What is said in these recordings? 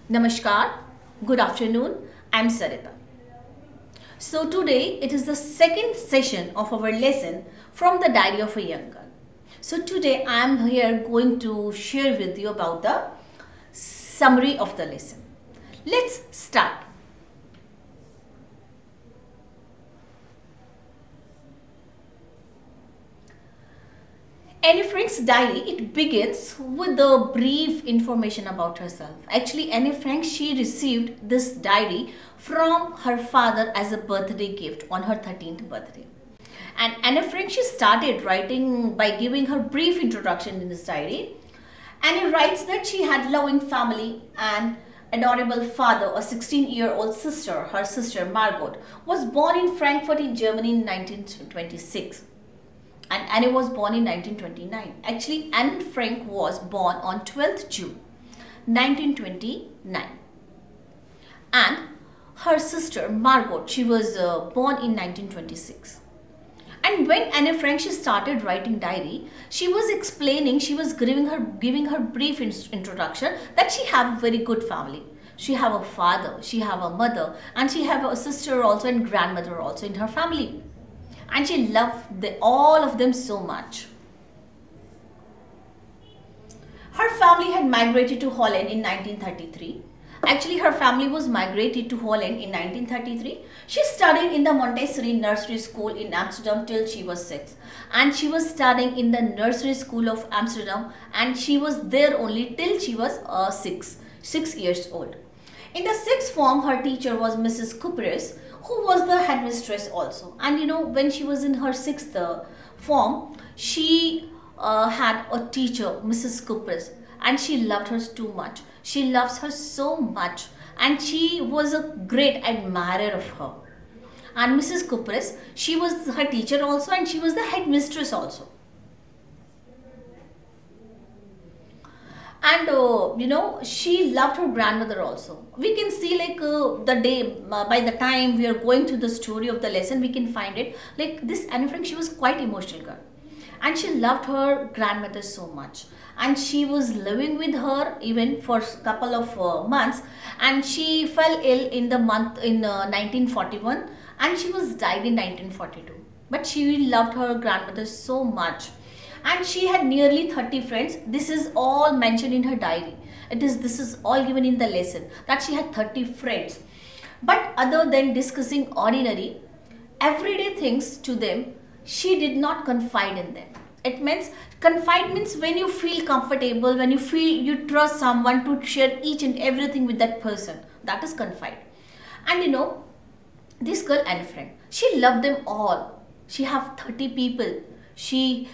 Namaskar, good afternoon, I'm Sarita. So today it is the second session of our lesson from the Diary of a Young Girl. So today I am here going to share with you about the summary of the lesson. Let's start. Anne Frank's diary, it begins with a brief information about herself. Actually, Anne Frank, she received this diary from her father as a birthday gift on her 13th birthday. And Anne Frank, she started writing by giving her brief introduction in this diary. Anne writes that she had loving family and adorable father. A 16-year-old sister, her sister Margot, was born in Frankfurt in Germany in 1926. And Anne was born in 1929. Actually, Anne Frank was born on 12th June 1929. And her sister Margot, she was born in 1926. And when Anne Frank, she started writing diary, she was explaining, she was giving her brief introduction that she have a very good family. She have a father, she have a mother, and she have a sister also and grandmother also in her family. And she loved all of them so much. Her family had migrated to Holland in 1933. Actually, her family was migrated to Holland in 1933. She studied in the Montessori nursery school in Amsterdam till she was 6. And she was studying in the nursery school of Amsterdam, and she was there only till she was 6 years old. In the sixth form, her teacher was Mrs. Kupres, who was the headmistress also. And you know, when she was in her sixth form, she had a teacher, Mrs. Kupres, and she loved her too much. She loves her so much, and she was a great admirer of her. And Mrs. Kupres, she was her teacher also, and she was the headmistress also. And you know, she loved her grandmother also. We can see like the day, by the time we are going through the story of the lesson, we can find it like this Anne Frank, she was quite emotional girl, and she loved her grandmother so much, and she was living with her even for a couple of months, and she fell ill in the month in 1941, and she was died in 1942. But she loved her grandmother so much. And she had nearly 30 friends. This is all mentioned in her diary. This is all given in the lesson that she had 30 friends. But other than discussing ordinary, everyday things to them, she did not confide in them. It means confide means when you feel comfortable, when you feel you trust someone to share each and everything with that person. That is confide. And you know, this girl Anne Frank, she loved them all. She have 30 people. She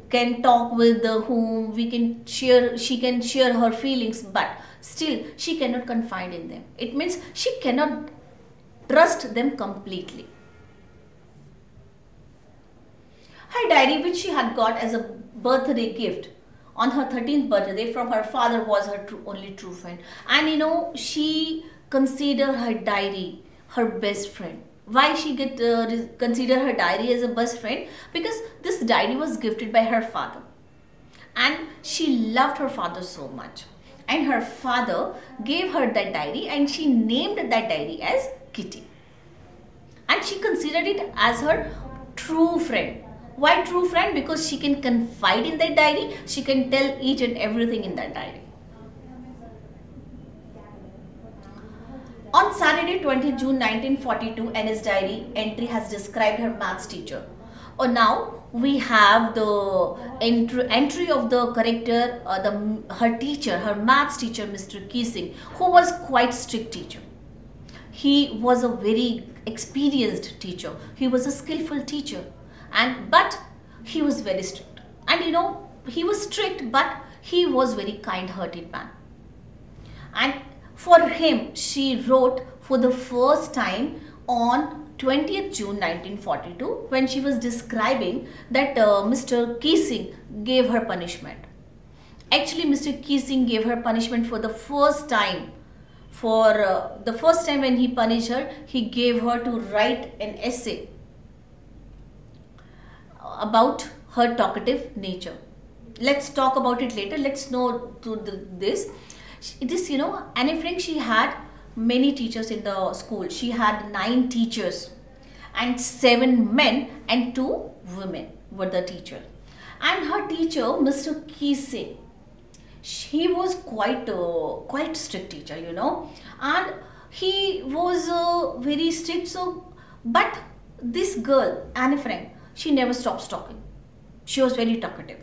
can talk with whom she can share her feelings, but still she cannot confide in them. It means she cannot trust them completely. Her diary, which she had got as a birthday gift on her 13th birthday from her father, was her only true friend. And you know, she considered her diary her best friend. Why she consider her diary as a best friend? Because this diary was gifted by her father, and she loved her father so much, and her father gave her that diary, and she named that diary as Kitty, and she considered it as her true friend. Why true friend? Because she can confide in that diary, she can tell each and everything in that diary. On Saturday, 20 June 1942, Anne's diary entry has described her maths teacher. Oh, now we have the entry of the character, her teacher, her maths teacher, Mr. Keesing, who was quite strict teacher. He was a very experienced teacher. He was a skillful teacher, but he was very strict. And you know, he was strict, but he was very kind-hearted man. And for him, she wrote for the first time on 20th June 1942 when she was describing that Mr. Keesing gave her punishment. Actually, Mr. Keesing gave her punishment for the first time. For the first time when he punished her, he gave her to write an essay about her talkative nature. Let's talk about it later. Let's know this. This, Anne Frank, she had many teachers in the school. She had 9 teachers, and 7 men and 2 women were the teacher. And her teacher, Mr. Keesing, he was quite strict teacher, and he was very strict. So, but this girl, Anne Frank, she never stops talking. She was very talkative.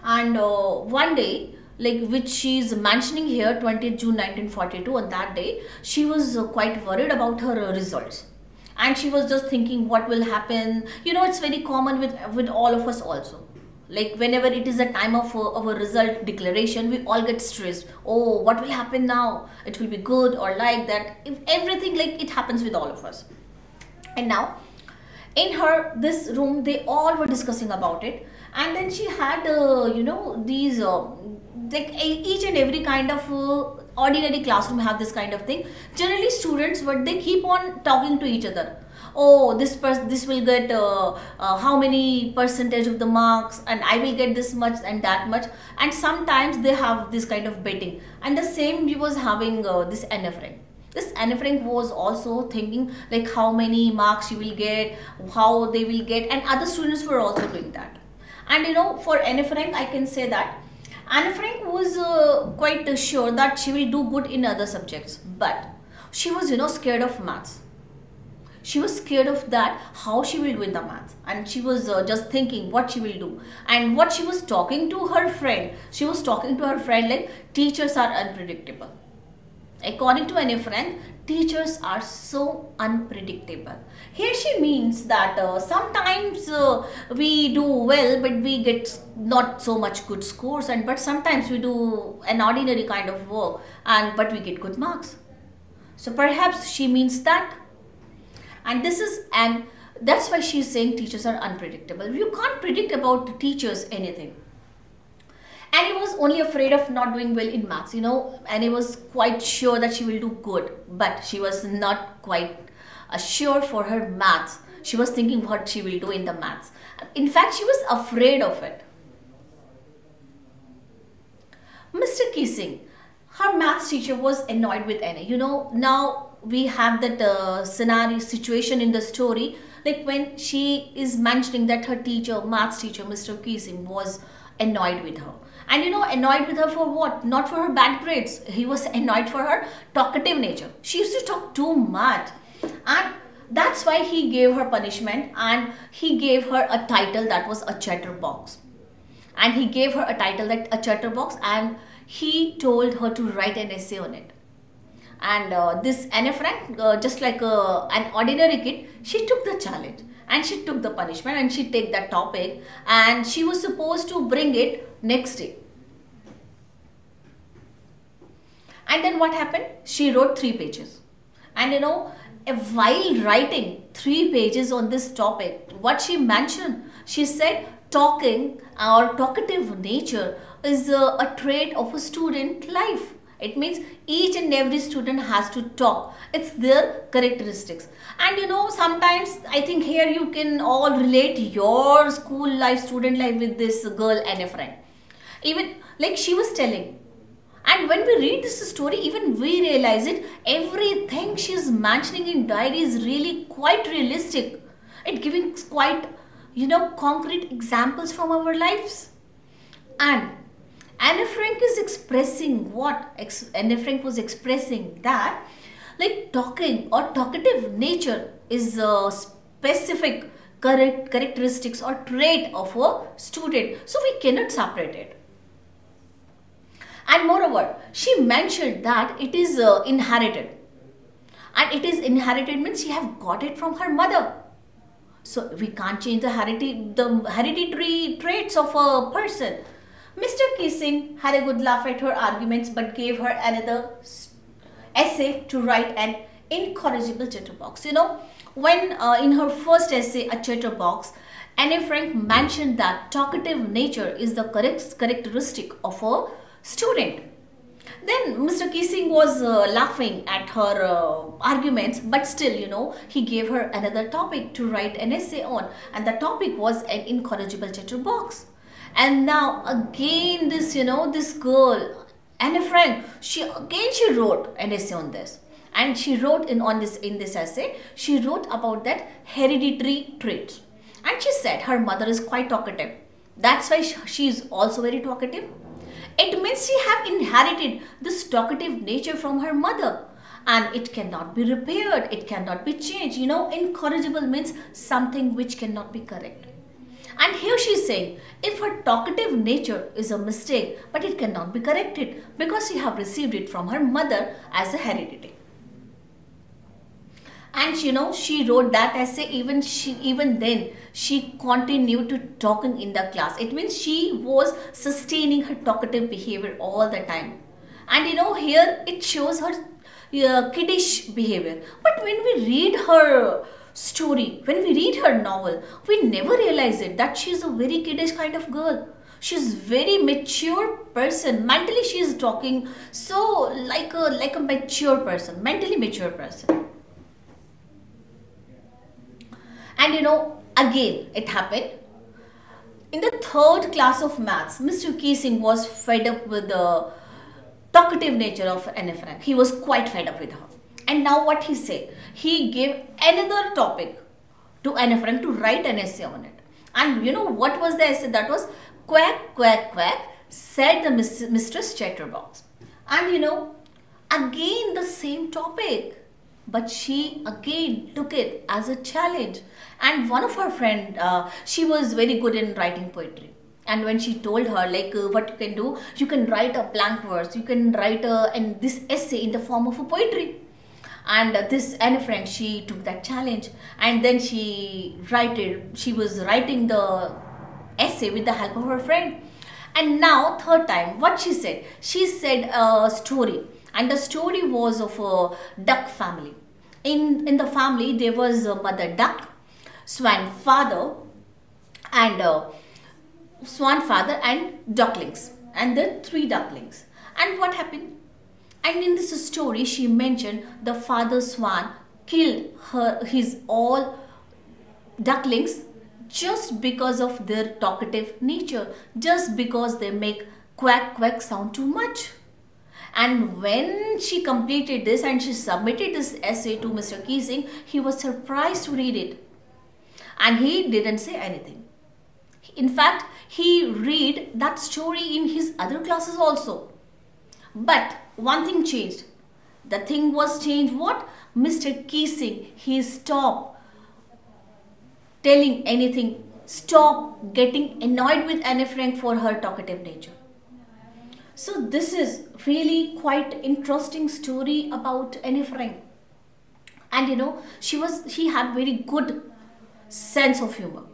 And one day, like which she is mentioning here, 20th June 1942, on that day she was quite worried about her results, and she was just thinking what will happen. It's very common with all of us also. Like whenever it is a time of our result declaration, we all get stressed. Oh, what will happen now? It will be good or like that. If everything, like, it happens with all of us. And now in her this room, they all were discussing about it. And then she had these like each and every kind of ordinary classroom have this kind of thing. Generally students, what they keep on talking to each other, oh, this will get how many percentage of the marks, and I will get this much and that much. And sometimes they have this kind of betting. And the same we was having this Anne Frank. This Anne Frank was also thinking like how many marks she will get, how they will get, and other students were also doing that. And for Anne Frank, I can say that Anne Frank was quite sure that she will do good in other subjects, but she was scared of maths. She was scared of that, how she will do in the maths, and she was just thinking what she will do. And what she was talking to her friend, like, teachers are unpredictable. According to Anne Frank, teachers are so unpredictable. Here she means that sometimes we do well, but we get not so much good scores, but sometimes we do an ordinary kind of work, but we get good marks. So perhaps she means that. And that's why she's saying teachers are unpredictable. You can't predict about teachers anything. And he was only afraid of not doing well in maths, and he was quite sure that she will do good, but she was not quite sure for her maths. She was thinking what she will do in the maths. In fact, she was afraid of it. Mr. Keesing, her maths teacher, was annoyed with Anne. Now we have that scenario situation in the story, like when she is mentioning that her maths teacher, Mr. Keesing, was annoyed with her. And annoyed with her for what? Not for her bad grades. He was annoyed for her talkative nature. She used to talk too much. And that's why he gave her punishment, and he gave her a title that was a chatterbox. And he gave her a title that a chatterbox, and he told her to write an essay on it. And this Anne Frank, just like an ordinary kid, she took the challenge. And she took the punishment, and she take that topic, and she was supposed to bring it next day. And then what happened? She wrote 3 pages. And while writing 3 pages on this topic, what she mentioned, she said talking or talkative nature is a trait of a student life. It means each and every student has to talk. It's their characteristics. And sometimes I think here you can all relate your school life, student life with this girl Anne Frank. Even like she was telling. And when we read this story, even we realize it, everything she's mentioning in diary is really quite realistic. It giving quite, concrete examples from our lives. And Anne Frank is expressing what? Anne Frank was expressing that like talking or talkative nature is a specific characteristics or trait of a student. So we cannot separate it. And moreover, she mentioned that it is inherited. And it is inherited means she have got it from her mother. So we can't change the hereditary traits of a person. Mr. Keesing had a good laugh at her arguments, but gave her another essay to write an incorrigible chatterbox. When in her first essay, A Chatterbox, Anne Frank mentioned that talkative nature is the correct characteristic of a student. Then Mr. Keesing was laughing at her arguments, but still, he gave her another topic to write an essay on, and the topic was an incorrigible chatterbox. And now again this, this girl, Anne Frank, she wrote an essay on this, and she wrote in this essay she wrote about that hereditary traits, and she said her mother is quite talkative. That's why she is also very talkative. It means she have inherited this talkative nature from her mother, and it cannot be repaired. It cannot be changed. You know, incorrigible means something which cannot be corrected. And here she is saying, if her talkative nature is a mistake, but it cannot be corrected because she have received it from her mother as a heredity. And you know, she wrote that essay. Even then she continued to talking in the class. It means she was sustaining her talkative behavior all the time. And you know, here it shows her kiddish behavior. But when we read her story, when we read her novel, we never realize it that she is a very kiddish kind of girl. She is very mature person. Mentally she is talking so like a mature person, mentally mature person. And you know, again it happened. In the third class of maths, Mr. Keesing was fed up with the talkative nature of Anne Frank. He was quite fed up with her. And now what he said? He gave another topic to Anne Frank to write an essay on it. And you know what was the essay? That was quack, quack, quack, said the Mistress Chatterbox. And you know, again the same topic. But she again took it as a challenge. And one of her friend, she was very good in writing poetry. And when she told her what you can do, you can write a blank verse, you can write this essay in the form of a poetry. And this Anne Frank, she took that challenge, and then she was writing the essay with the help of her friend. And now third time, what she said? She said a story, and the story was of a duck family. In the family there was a mother duck, swan father, and ducklings, and the 3 ducklings. And what happened? And in this story she mentioned the father swan killed his all ducklings just because of their talkative nature, just because they make quack quack sound too much. And when she completed this and she submitted this essay to Mr. Keesing, he was surprised to read it, and he didn't say anything. In fact, he read that story in his other classes also. But one thing changed. The thing was changed what? Mr. Keesing, he stopped telling anything, stopped getting annoyed with Anne Frank for her talkative nature. So this is really quite interesting story about Anne Frank. And you know, she had very good sense of humor.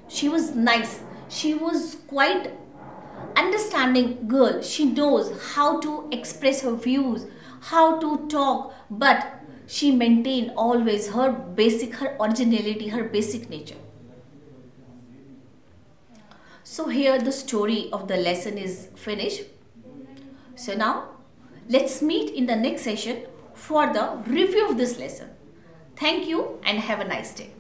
She was nice. She was quite understanding girl. She knows how to express her views, how to talk, but she maintained always her originality, her basic nature. So here the story of the lesson is finished. So now let's meet in the next session for the review of this lesson. Thank you and have a nice day.